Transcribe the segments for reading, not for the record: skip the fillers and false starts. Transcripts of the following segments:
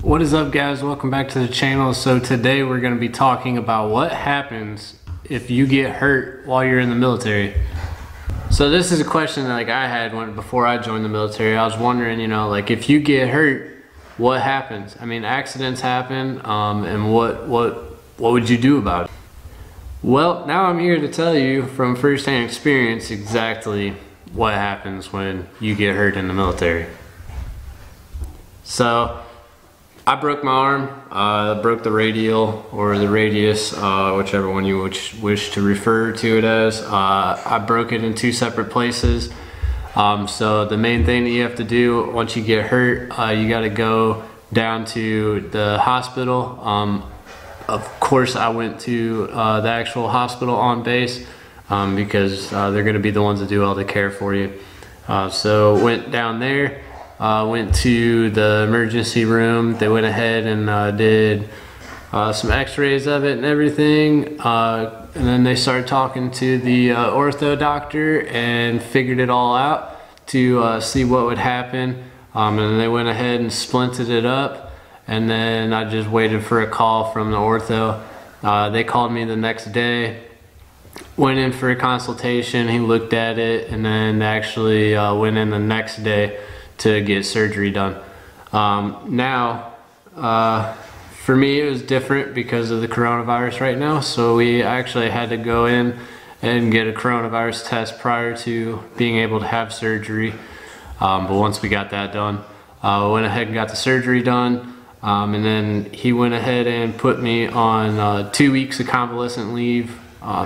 What is up, guys? Welcome back to the channel. So today we're going to be talking about what happens if you get hurt while you're in the military. So this is a question that I had before I joined the military. I was wondering, if you get hurt, what happens? I mean, accidents happen, and what would you do about it? Well, now I'm here to tell you from firsthand experience exactly what happens when you get hurt in the military. So I broke my arm, broke the radial or the radius, whichever one you wish to refer to it as. I broke it in two separate places. So the main thing that you have to do once you get hurt, you got to go down to the hospital. Of course, I went to the actual hospital on base because they're going to be the ones that do all the care for you. So went down there. Went to the emergency room. They went ahead and did some x-rays of it and everything. And then they started talking to the ortho doctor and figured it all out to see what would happen. And then they went ahead and splinted it up. And then I just waited for a call from the ortho. They called me the next day. Went in for a consultation. He looked at it and then actually went in the next day to get surgery done. Now, for me it was different because of the coronavirus right now, so we actually had to go in and get a coronavirus test prior to being able to have surgery. But once we got that done, we went ahead and got the surgery done, and then he went ahead and put me on 2 weeks of convalescent leave,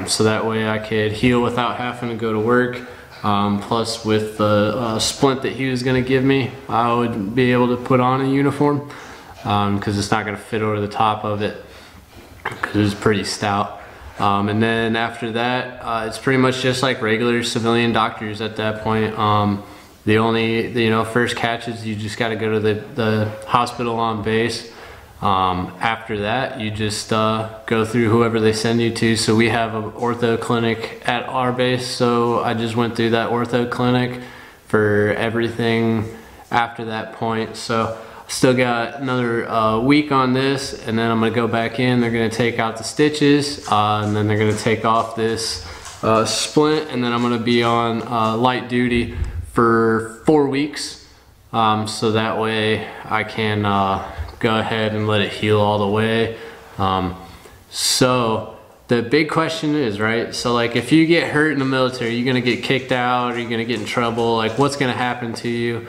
so that way I could heal without having to go to work. Plus with the splint that he was going to give me, I would be able to put on a uniform because it's not going to fit over the top of it because it's pretty stout. And then after that, it's pretty much just like regular civilian doctors at that point. The only, first catch is you just got to go to the hospital on base. After that, you just go through whoever they send you to. So we have an ortho clinic at our base, so I just went through that ortho clinic for everything after that point. So still got another week on this, and then I'm gonna go back in. They're gonna take out the stitches, and then they're gonna take off this splint, and then I'm gonna be on light duty for 4 weeks, so that way I can go ahead and let it heal all the way. So the big question is, right, so if you get hurt in the military, you're gonna get kicked out, or you're gonna get in trouble, what's gonna happen to you,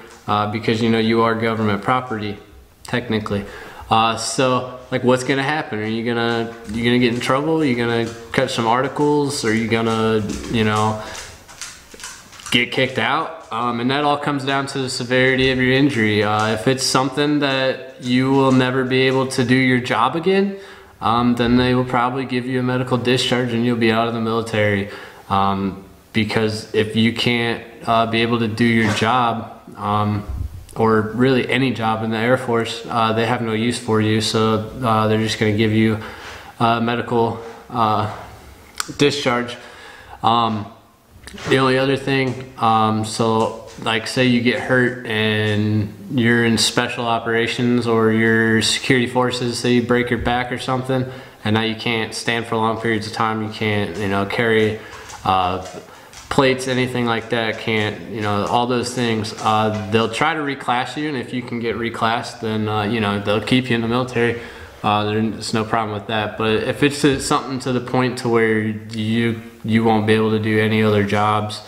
because you are government property technically. So what's gonna happen? Are you gonna get in trouble? Are you gonna cut some articles? Are you gonna get kicked out? And that all comes down to the severity of your injury. If it's something that you will never be able to do your job again, then they will probably give you a medical discharge and you'll be out of the military. Because if you can't be able to do your job, or really any job in the Air Force, they have no use for you, so they're just going to give you medical discharge. The only other thing, so say you get hurt and you're in special operations or your security forces, say you break your back or something, and now you can't stand for long periods of time, you can't carry plates, anything like that, can't, all those things, they'll try to reclass you, and if you can get reclassed, then they'll keep you in the military. There's no problem with that. But if it's something to the point to where you won't be able to do any other jobs,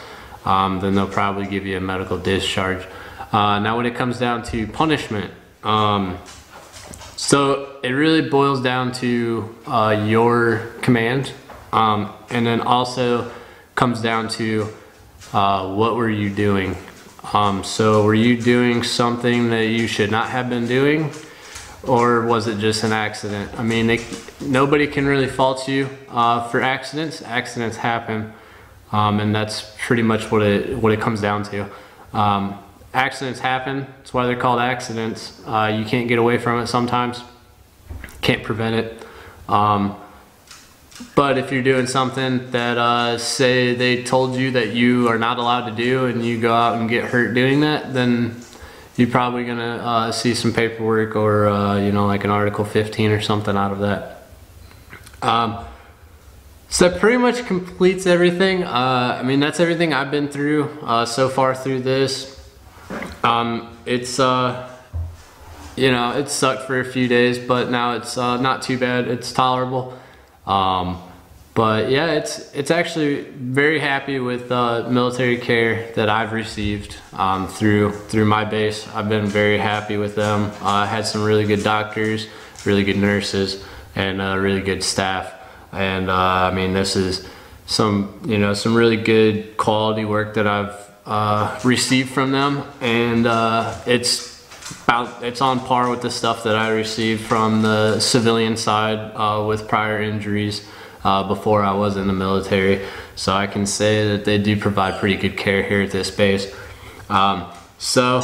then they'll probably give you a medical discharge. Now when it comes down to punishment, so it really boils down to your command, and then also comes down to what were you doing. So were you doing something that you should not have been doing? Or was it just an accident? I mean, nobody can really fault you for accidents. Accidents happen, and that's pretty much what it comes down to. Accidents happen. That's why they're called accidents. You can't get away from it sometimes. Can't prevent it. But if you're doing something that say they told you that you are not allowed to do, and you go out and get hurt doing that, then you're probably gonna see some paperwork or you know, like an Article 15 or something out of that. So that pretty much completes everything. I mean, that's everything I've been through so far through this. It's you know, it sucked for a few days, but now it's not too bad. It's tolerable. But yeah, it's actually very happy with military care that I've received through my base. I've been very happy with them. I had some really good doctors, really good nurses, and really good staff. And I mean, this is some, you know, some really good quality work that I've received from them, and it's on par with the stuff that I received from the civilian side with prior injuries before I was in the military. So I can say that they do provide pretty good care here at this base. So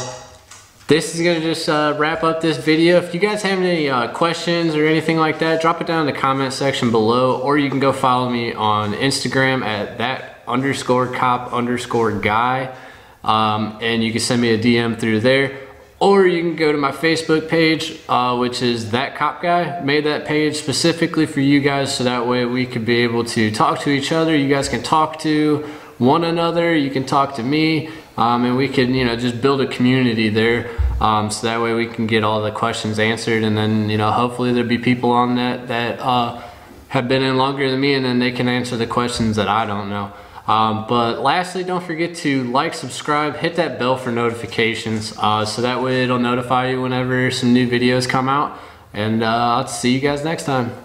this is gonna just wrap up this video. If you guys have any questions or anything like that, drop it down in the comment section below, or you can go follow me on Instagram at that_cop_guy, and you can send me a DM through there. Or you can go to my Facebook page, which is That Cop Guy. Made that page specifically for you guys, so that way we could be able to talk to each other. You guys can talk to one another. You can talk to me, and we can, you know, just build a community there. So that way we can get all the questions answered, and then, you know, hopefully there'll be people on that have been in longer than me, and then they can answer the questions that I don't know. But lastly, don't forget to like, subscribe, hit that bell for notifications, so that way it'll notify you whenever some new videos come out. And I'll see you guys next time.